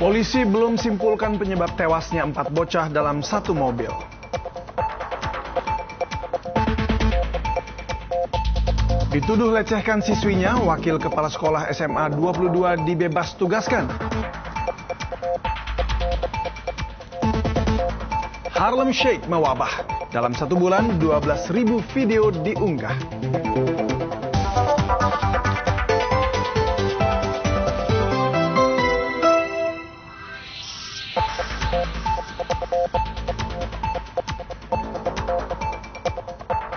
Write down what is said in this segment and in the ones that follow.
Polisi belum simpulkan penyebab tewasnya 4 bocah dalam satu mobil. Dituduh lecehkan siswinya, Wakil Kepala Sekolah SMA 22 dibebas tugaskan. Harlem Shake mewabah. Dalam 1 bulan, 12.000 video diunggah.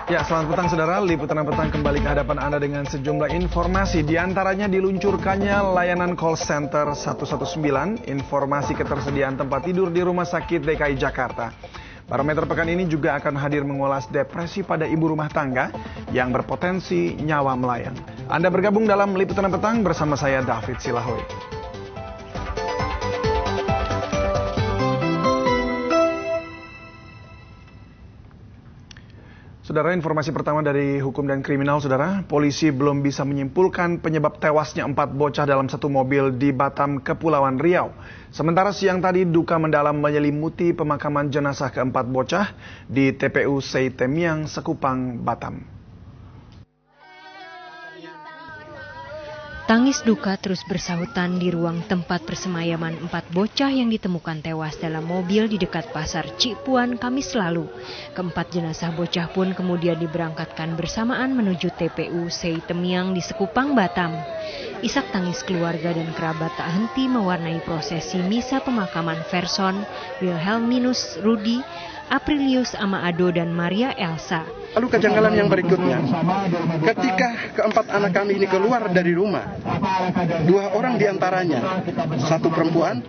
Ya, selamat petang saudara. Liputan petang kembali ke hadapan Anda dengan sejumlah informasi. Di antaranya diluncurkannya layanan call center 119, informasi ketersediaan tempat tidur di Rumah Sakit DKI Jakarta. Barometer pekan ini juga akan hadir mengulas depresi pada ibu rumah tangga yang berpotensi nyawa melayang. Anda bergabung dalam Liputan Petang bersama saya David Silahoy. Saudara, informasi pertama dari Hukum dan Kriminal, saudara. Polisi belum bisa menyimpulkan penyebab tewasnya 4 bocah dalam satu mobil di Batam, Kepulauan Riau. Sementara siang tadi duka mendalam menyelimuti pemakaman jenazah keempat bocah di TPU Seitemiang, Sekupang, Batam. Tangis duka terus bersahutan di ruang tempat persemayaman 4 bocah yang ditemukan tewas dalam mobil di dekat Pasar Cipuan Kamis lalu. Keempat jenazah bocah pun kemudian diberangkatkan bersamaan menuju TPU Seitemiang di Sekupang, Batam. Isak tangis keluarga dan kerabat tak henti mewarnai prosesi misa pemakaman Verson, Wilhelminus Rudi, Aprilius Amaado, dan Maria Elsa. Lalu kejanggalan yang berikutnya, ketika keempat anak kami ini keluar dari rumah, 2 orang diantaranya, 1 perempuan,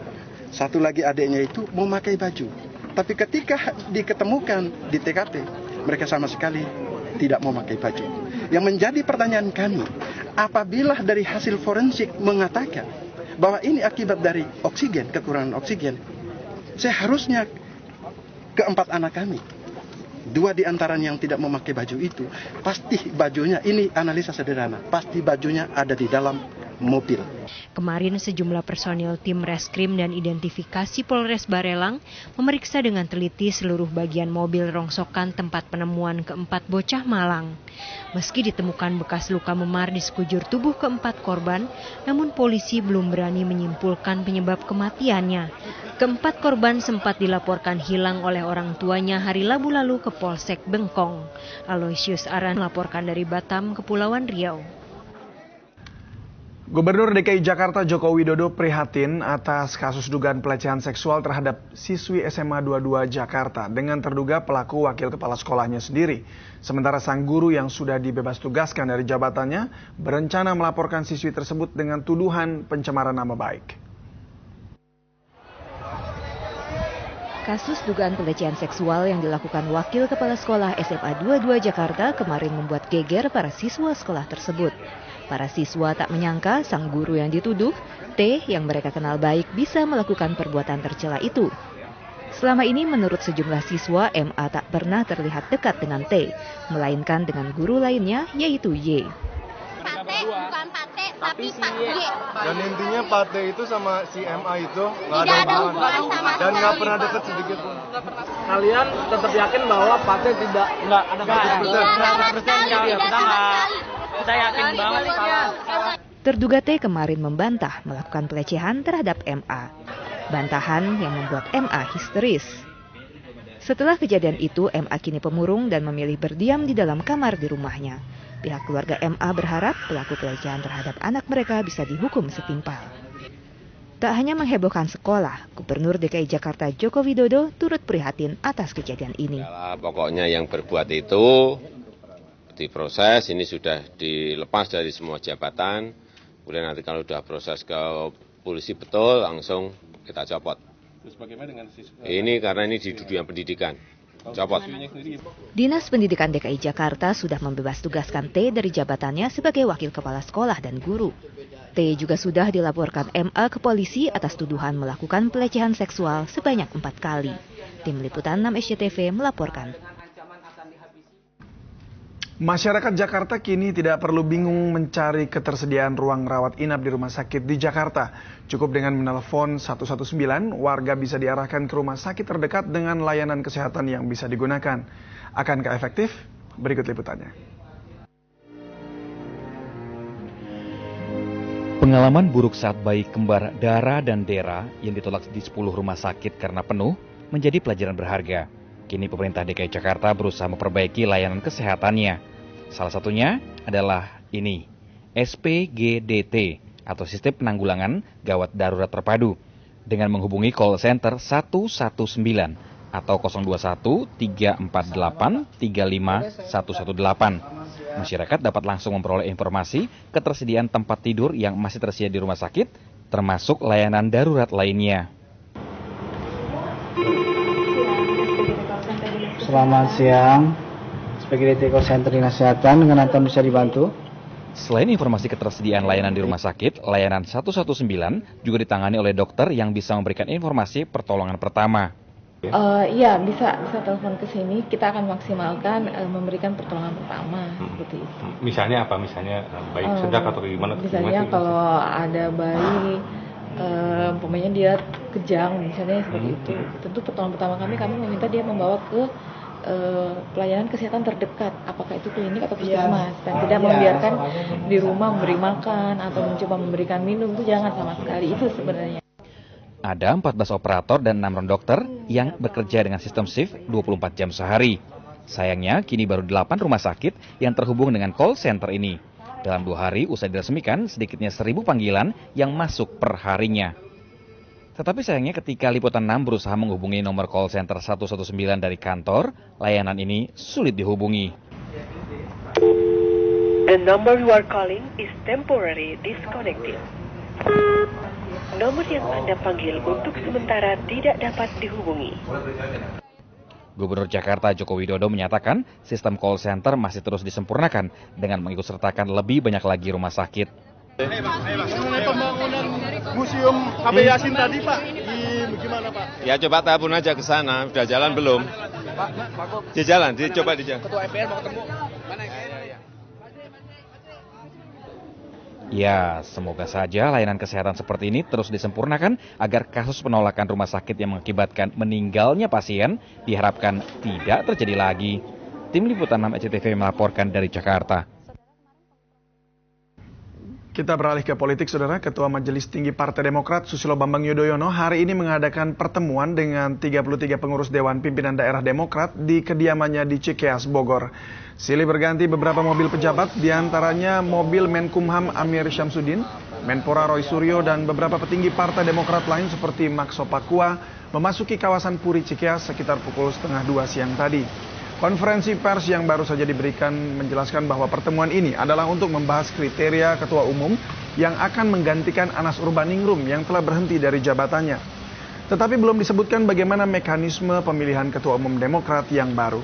1 lagi adiknya itu memakai baju. Tapi ketika diketemukan di TKP, mereka sama sekali tidak memakai baju. Yang menjadi pertanyaan kami, apabila dari hasil forensik mengatakan bahwa ini akibat dari oksigen, kekurangan oksigen, seharusnya keempat anak kami, 2 diantaranya yang tidak memakai baju itu, pasti bajunya, ini analisa sederhana, pasti bajunya ada di dalam mobil. Kemarin sejumlah personil tim reskrim dan identifikasi Polres Barelang memeriksa dengan teliti seluruh bagian mobil rongsokan tempat penemuan keempat bocah malang. Meski ditemukan bekas luka memar di sekujur tubuh keempat korban, namun polisi belum berani menyimpulkan penyebab kematiannya. Keempat korban sempat dilaporkan hilang oleh orang tuanya hari Rabu lalu ke Polsek Bengkong. Aloysius Aran melaporkan dari Batam, Kepulauan Riau. Gubernur DKI Jakarta Joko Widodo prihatin atas kasus dugaan pelecehan seksual terhadap siswi SMA 22 Jakarta dengan terduga pelaku wakil kepala sekolahnya sendiri. Sementara sang guru yang sudah dibebas tugaskan dari jabatannya berencana melaporkan siswi tersebut dengan tuduhan pencemaran nama baik. Kasus dugaan pelecehan seksual yang dilakukan wakil kepala sekolah SMA 22 Jakarta kemarin membuat geger para siswa sekolah tersebut. Para siswa tak menyangka sang guru yang dituduh, T, yang mereka kenal baik, bisa melakukan perbuatan tercela itu. Selama ini menurut sejumlah siswa, MA tak pernah terlihat dekat dengan T, melainkan dengan guru lainnya yaitu Y. Pak T bukan Pak T, tapi Pak Y. Dan intinya Pak T itu sama si MA itu nggak Tidak ada hubungan sama dan nggak sekali, pernah Pak. dekat sedikit pun. Kalian tetap yakin bahwa Pak T tidak ada 100%? Kita yakin banget kalau Terduga T kemarin membantah melakukan pelecehan terhadap MA. Bantahan yang membuat MA histeris. Setelah kejadian itu, MA kini pemurung dan memilih berdiam di dalam kamar di rumahnya. Pihak keluarga MA berharap pelaku pelecehan terhadap anak mereka bisa dihukum setimpal. Tak hanya menghebohkan sekolah, Gubernur DKI Jakarta Joko Widodo turut prihatin atas kejadian ini. Pokoknya yang berbuat itu diproses, ini sudah dilepas dari semua jabatan, kemudian nanti kalau sudah proses ke polisi betul, langsung kita copot. Terus bagaimana dengan siswa? Ini karena ini di dunia pendidikan, copot. Dinas Pendidikan DKI Jakarta sudah membebas tugaskan T dari jabatannya sebagai wakil kepala sekolah dan guru. T juga sudah dilaporkan MA ke polisi atas tuduhan melakukan pelecehan seksual sebanyak 4 kali. Tim Liputan 6 SCTV melaporkan. Masyarakat Jakarta kini tidak perlu bingung mencari ketersediaan ruang rawat inap di rumah sakit di Jakarta. Cukup dengan menelpon 119, warga bisa diarahkan ke rumah sakit terdekat dengan layanan kesehatan yang bisa digunakan. Akankah efektif? Berikut liputannya. Pengalaman buruk saat bayi kembar Dara dan Dera yang ditolak di 10 rumah sakit karena penuh menjadi pelajaran berharga. Kini pemerintah DKI Jakarta berusaha memperbaiki layanan kesehatannya. Salah satunya adalah ini, SPGDT atau Sistem Penanggulangan Gawat Darurat Terpadu dengan menghubungi call center 119 atau 021 348 35118. Masyarakat dapat langsung memperoleh informasi ketersediaan tempat tidur yang masih tersedia di rumah sakit, termasuk layanan darurat lainnya. Selamat siang, SPGDT Call Center Dinas Kesehatan, dengan Anton bisa dibantu? Selain informasi ketersediaan layanan di rumah sakit, layanan 119 juga ditangani oleh dokter yang bisa memberikan informasi pertolongan pertama. Iya, bisa telepon ke sini, kita akan maksimalkan memberikan pertolongan pertama, seperti itu. Misalnya apa? Misalnya bayi sedang atau gimana? Misalnya kalau ada bayi, umpamanya dia kejang, misalnya seperti itu. Tentu pertolongan pertama kami meminta dia membawa ke pelayanan kesehatan terdekat, apakah itu klinik atau puskesmas, dan tidak membiarkan di rumah memberi makan atau mencoba memberikan minum, itu jangan sama sekali, itu sebenarnya. Ada 14 operator dan 6 ron dokter yang bekerja dengan sistem shift 24 jam sehari. Sayangnya, kini baru 8 rumah sakit yang terhubung dengan call center ini. Dalam 2 hari usai diresmikan, sedikitnya 1.000 panggilan yang masuk per harinya. Tetapi sayangnya ketika Liputan 6 berusaha menghubungi nomor call center 119 dari kantor, layanan ini sulit dihubungi. The number you are calling is temporarily disconnected. Nomor yang Anda panggil untuk sementara tidak dapat dihubungi. Gubernur Jakarta Joko Widodo menyatakan sistem call center masih terus disempurnakan dengan mengikutsertakan lebih banyak lagi rumah sakit. Mengenai pembangunan Museum KB Yasin tadi Pak, gimana Pak? Ya coba tabun aja ke sana, udah jalan belum? Pak, Di jalan, coba di jalan. Ketua MPR mau ketemu. Mana Ya, semoga saja layanan kesehatan seperti ini terus disempurnakan agar kasus penolakan rumah sakit yang mengakibatkan meninggalnya pasien diharapkan tidak terjadi lagi. Tim Liputan 6 SCTV melaporkan dari Jakarta. Kita beralih ke politik, Saudara. Ketua Majelis Tinggi Partai Demokrat Susilo Bambang Yudhoyono hari ini mengadakan pertemuan dengan 33 pengurus Dewan Pimpinan Daerah Demokrat di kediamannya di Cikeas, Bogor. Silih berganti beberapa mobil pejabat, diantaranya mobil Menkumham Amir Syamsuddin, Menpora Roy Suryo, dan beberapa petinggi Partai Demokrat lain seperti Maxo Pakua memasuki kawasan Puri Cikeas sekitar pukul 1:30 siang tadi. Konferensi pers yang baru saja diberikan menjelaskan bahwa pertemuan ini adalah untuk membahas kriteria ketua umum yang akan menggantikan Anas Urbaningrum yang telah berhenti dari jabatannya. Tetapi belum disebutkan bagaimana mekanisme pemilihan ketua umum Demokrat yang baru.